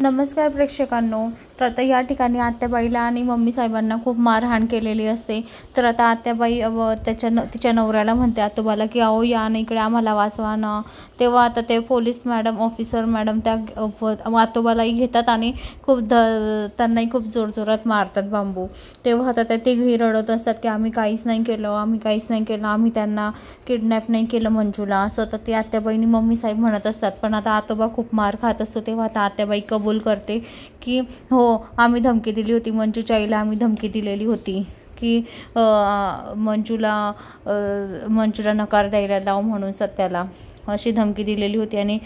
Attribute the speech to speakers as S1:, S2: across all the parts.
S1: नमस्कार प्रेक्षकांनो. तर आता या ठिकाणी आत्याबाईला आणि मम्मी साहेबांना खूप मारहाण केलेली असते. तर आता आत्याबाई तिच्या नवऱ्याला म्हणते आतोबाला की अहो या ना इकडे, आम्हाला वाचवा ना. तेव्हा आता ते पोलीस मॅडम, ऑफिसर मॅडम त्या आतोबालाही घेतात आणि त्यांनाही खूप जोरजोरात मारतात बांबू. तेव्हा आता ते तिघही रडत असतात की आम्ही काहीच नाही केलं, आम्ही त्यांना किडनॅप नाही केलं मंजूला, असं तर ते आत्याबाईंनी मम्मी साहेब म्हणत असतात. पण आता आतोबा खूप मार खात असतो. तेव्हा आता आत्याबाई कबूल करते की हो, आम्ही धमकी दिली होती, मंजूच्या आईला आम्ही धमकी दिलेली होती की मंजूला नकार द्यायला लाव म्हणून सत्याला अशी धमकी दिलेली होती आणि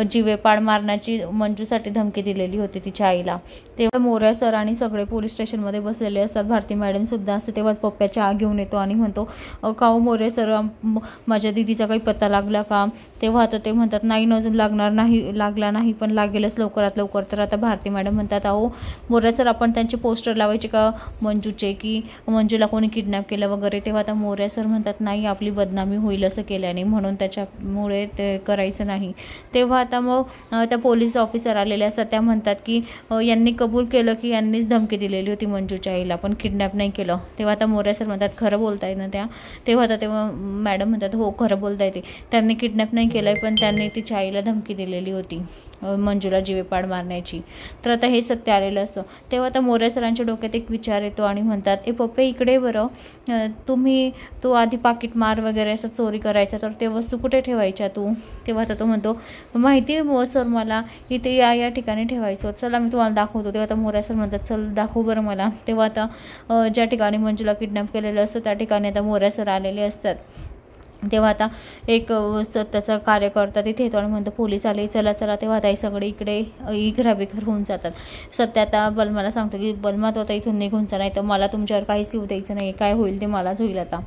S1: जीवेपाड मारण्याची मंजूसाठी धमकी दिलेली होती तिच्या आईला. तेव्हा मोऱ्या सर आणि सगळे पोलीस स्टेशनमध्ये बसलेले असतात. भारती मॅडम सुद्धा असते. तेव्हा पप्प्या चहा घेऊन येतो आणि म्हणतो का हो मोरे सर, माझ्या दिदीचा काही पत्ता लागला का? तेव्हा आता ते म्हणतात नाही, अजून लागला नाही पण लागेलच लवकरात लवकर. तर आता भारती मॅडम म्हणतात अहो मोरे सर, आपण त्यांचे पोस्टर लावायचे का मंजूचे, की मंजूला कोणी किडनॅप केलं वगैरे. तेव्हा आता मोरे सर म्हणतात नाही, आपली बदनामी होईल असं केल्याने, म्हणून त्याच्यामुळे ते करायचं नाही. तेव्हा आता मग त्या पोलीस ऑफिसर आलेल्या असतात. त्या म्हणतात की यांनी कबूल केलं की यांनीच धमकी दिलेली होती मंजूच्या आईला, पण किडनॅप नाही केलं. तेव्हा आता मोरे सर म्हणतात खरं बोलताय ना त्या? तेव्हा मॅडम म्हणतात हो खरं बोलताय ते, त्यांनी किडनॅप नाही केलं पण त्यांनी तिच्या आईला धमकी दिलेली होती मंजूला जीवेपाड मारण्याची. तर आता हे सत्य आलेलं असतं. तेव्हा आता मोरे सरांच्या डोक्यात एक विचार येतो आणि म्हणतात ए पप्पे इकडे बरं, तू आधी पाकिट मार वगैरे असं चोरी करायचा, तर ते वस्तू कुठे ठेवायच्या तू? तेव्हा आता तो म्हणतो माहिती आहे सर, मला इथे या ठिकाणी ठेवायचं, चला मी तुम्हाला दाखवतो. तेव्हा आता मोरे सर म्हणतात चल दाखव बरं मला. तेव्हा आता ज्या ठिकाणी मंजूला किडनॅप केलेलं असतं त्या ठिकाणी आता मोरे सर आलेले असतात. तेव्हा आता एक सत्याचा कार्यकर्ता तिथे येतो आणि म्हणतो पोलीस आले, चला चला. तेव्हा आता सगळे इकडे इघराबिघर होऊन जातात. सत्य आता बलमाला सांगतो की बलमा तो आता इथून निघून जा, नाही तर मला तुमच्यावर काहीच येऊ द्यायचं नाही, काय होईल ते मलाच होईल. आता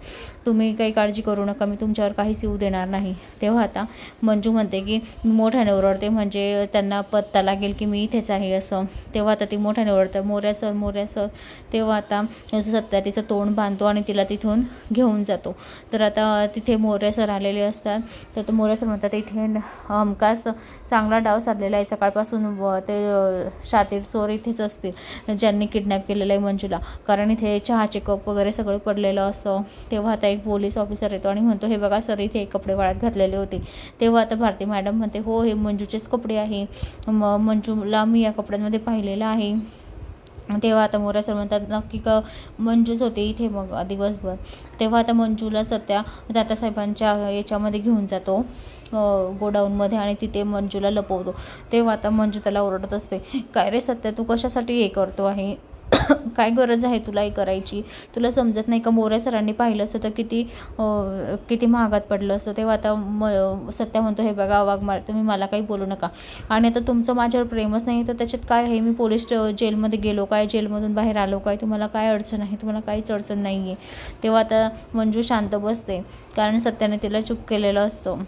S1: तुम्ही काही काळजी करू नका, मी तुमच्यावर काहीच येऊ देणार नाही. तेव्हा आता मंजू म्हणते की मी मोठ्याने ओरडते, म्हणजे त्यांना पत्ता लागेल की मी इथेच आहे असं. तेव्हा आता ती मोठ्याने ओरडते मोऱ्या सर. तेव्हा आता सत्या तिचं तोंड बांधतो आणि तिला तिथून घेऊन जातो. तर आता तिथे मोरे सर आलेले असतात. तर मोरे सर म्हणतात इथे हमखास चांगला डाव साधलेला आहे, सकाळपासून ते शातीर चोर इथेच असतील ज्यांनी किडनॅप केलेलं आहे मंजूला, कारण इथे चहाचे कप वगैरे सगळं पडलेलं असतं. तेव्हा आता एक पोलीस ऑफिसर येतो आणि म्हणतो हे बघा सर, इथे कपडे वाळत घातलेले होते. तेव्हा आता भारती मॅडम म्हणते हो हे मंजूचेच कपडे आहे, मंजूला मी या कपड्यांमध्ये पाहिलेलं आहे. तेव्हा आता मोरे सर म्हणतात नक्की का मंजूच होते इथे मग दिवसभर? तेव्हा आता मंजूला सत्या दादासाहेबांच्या याच्यामध्ये घेऊन जातो गोडाऊनमध्ये आणि तिथे मंजूला लपवतो. तेव्हा आता मंजू त्याला ओरडत असते काय रे सत्या, तू कशासाठी हे करतो आहे, काय गरज आहे तुला हे करायची? तुला समजत नाही का? मोरे सरांनी पाहिलं असतं तर किती महागात पडलं असतं. तेव्हा आता सत्या म्हणतो हे बघा वाघमारे, तुम्ही मला काही बोलू नका, आणि आता तुमचं माझ्यावर प्रेमच नाही तर त्याच्यात काय आहे? मी पोलीस जेलमध्ये गेलो काय, जेलमधून बाहेर आलो काय, तुम्हाला काय अडचण आहे? तुम्हाला काहीच अडचण नाही आहे. तेव्हा आता मंजू शांत बसते कारण सत्याने तिला चूक केलेलं असतं.